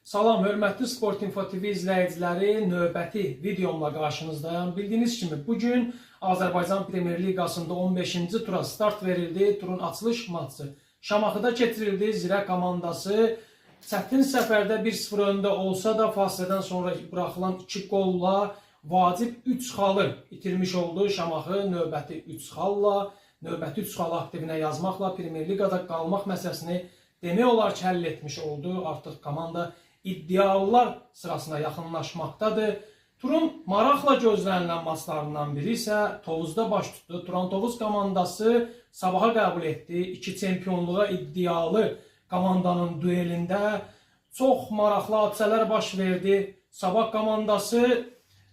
Salam, hörmətli Sport Info TV izləyiciləri, növbəti videomla qarşınızdayım. Bildiyiniz kimi, bugün Azərbaycan Premyer Liqasında 15-ci tura start verildi. Turun açılış matçı Şamaxıda keçirildi. Zirə komandası çətin səfərdə 1-0 öndə olsa da fasilədən sonra buraxılan 2 qolla vacib 3 xalı itirmiş oldu. Şamaxı növbəti 3 xalla aktivinə yazmaqla Premyer Liqada qalmaq məsələsini demək olar ki, həll etmiş oldu. Artıq komanda iddialılar sırasına yaxınlaşmaqdadır. Turun maraqla gözlənilən maçlarından biri isə Tovuzda baş tutdu. Turan Tovuz komandası sabaha qəbul etdi. 2 çempionluğa iddialı komandanın duelində çox maraqlı hadisələr baş verdi. Sabah komandası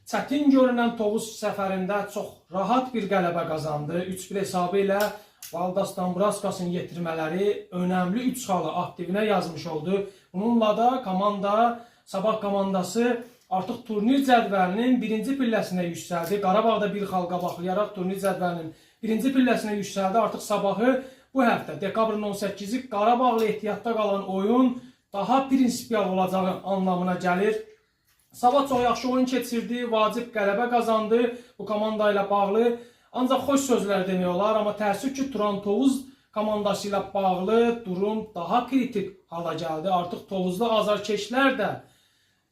çətin görünən Tovuz səfərində çox rahat bir qələbə qazandı. 3-1 hesabı ilə Valdas Dambraskasın yetirmələri önəmli 3 xalı aktivinə yazmış oldu. Bununla da Sabah komandası artıq turnir cədvəlinin birinci pilləsinə yüksəldi. Qarabağda bir xal qabaqlayaraq turnir cədvəlinin birinci pilləsinə yüksəldi. Artıq Sabahı bu həftə dekabrın 18-i Qarabağla ehtiyatda qalan oyun daha prinsipial olacağı anlamına gəlir. Sabah çox yaxşı oyun keçirdi, vacib qələbə qazandı bu komanda ilə bağlı. Ancaq xoş sözlər demək olar, amma təəssüf ki, Turan Tovuz komandası ilə bağlı durum daha kritik hala gəldi. Artıq Tovuzda azarkeşlər də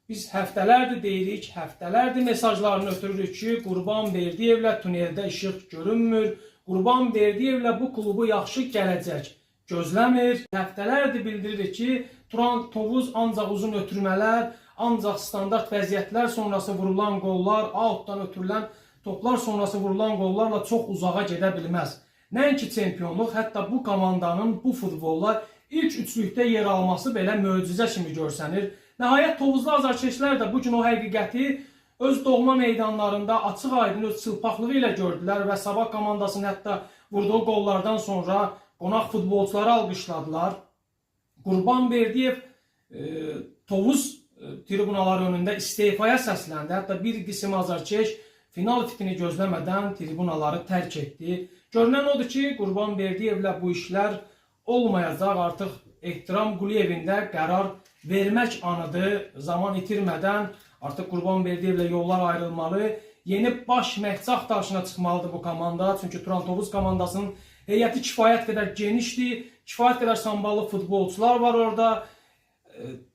biz həftələrdir deyirik, həftələrdir mesajlarını ötürürük ki, Qurbanberdiyevlə tuneldə işıq görünmür. Qurbanberdiyevlə bu klubu yaxşı gələcək gözləmir. Həftələrdir bildiririk ki, Turan Tovuz ancaq uzun ötürmələr, ancaq standart vəziyyətlər sonrası vurulan qollar, outdan ötürülən toplar sonrası vurulan qollarla çox uzağa gedə bilməz. Nəinki çempionluq, hətta bu komandanın bu futbolla ilk üçlükdə yer alması belə möcüzə kimi görsənir. Nəhayət Tovuzlu azarkeşlər də bugün o həqiqəti öz doğma meydanlarında açıq aydın öz çılpaqlığı ilə gördülər və Sabah komandasının hətta vurduğu qollardan sonra qonaq futbolçuları alqışladılar. Qurbanberdiyev Tovuz tribunaları önündə istefaya səsləndi. Hətta bir qism azarkeş final fitini gözləmədən tribunaları tərk etdi. Görünən odur ki, Qurbanberdiyevlə bu işlər olmayacaq. Artıq Ehtiram Quliyevində qərar vermək anıdır. Zaman itirmədən artıq Qurbanberdiyevlə yollar ayrılmalı. Yeni baş məşqçi axtarışına çıxmalıdır bu komanda. Çünki Turan Tovuz komandasının heyəti kifayət qədər genişdir. Kifayət qədər samballı futbolçular var orada.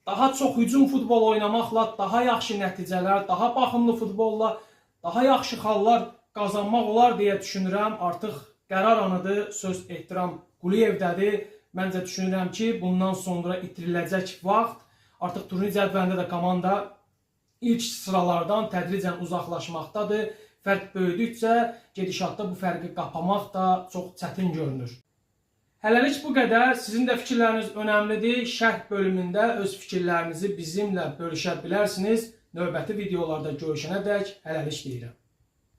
Daha çox hücum futbol oynamaqla daha yaxşı nəticələr, daha baxımlı futbolla daha yaxşı xallar qazanmaq olar deyə düşünürəm. Artıq qərar anıdır, söz Ehtiram Quliyevdədir. Məncə düşünürəm ki, bundan sonra itiriləcək vaxt. Artıq turnir cədvəlində də komanda ilk sıralardan tədricən uzaqlaşmaqdadır. Fərq böyüdükcə gedişatda bu fərqi qapamaq da çox çətin görünür. Hələlik bu qədər. Sizin də fikirləriniz önəmlidir. Şərh bölümündə öz fikirlərinizi bizimlə bölüşə bilərsiniz. Növbəti videolarda görüşənədək hələlik deyirəm.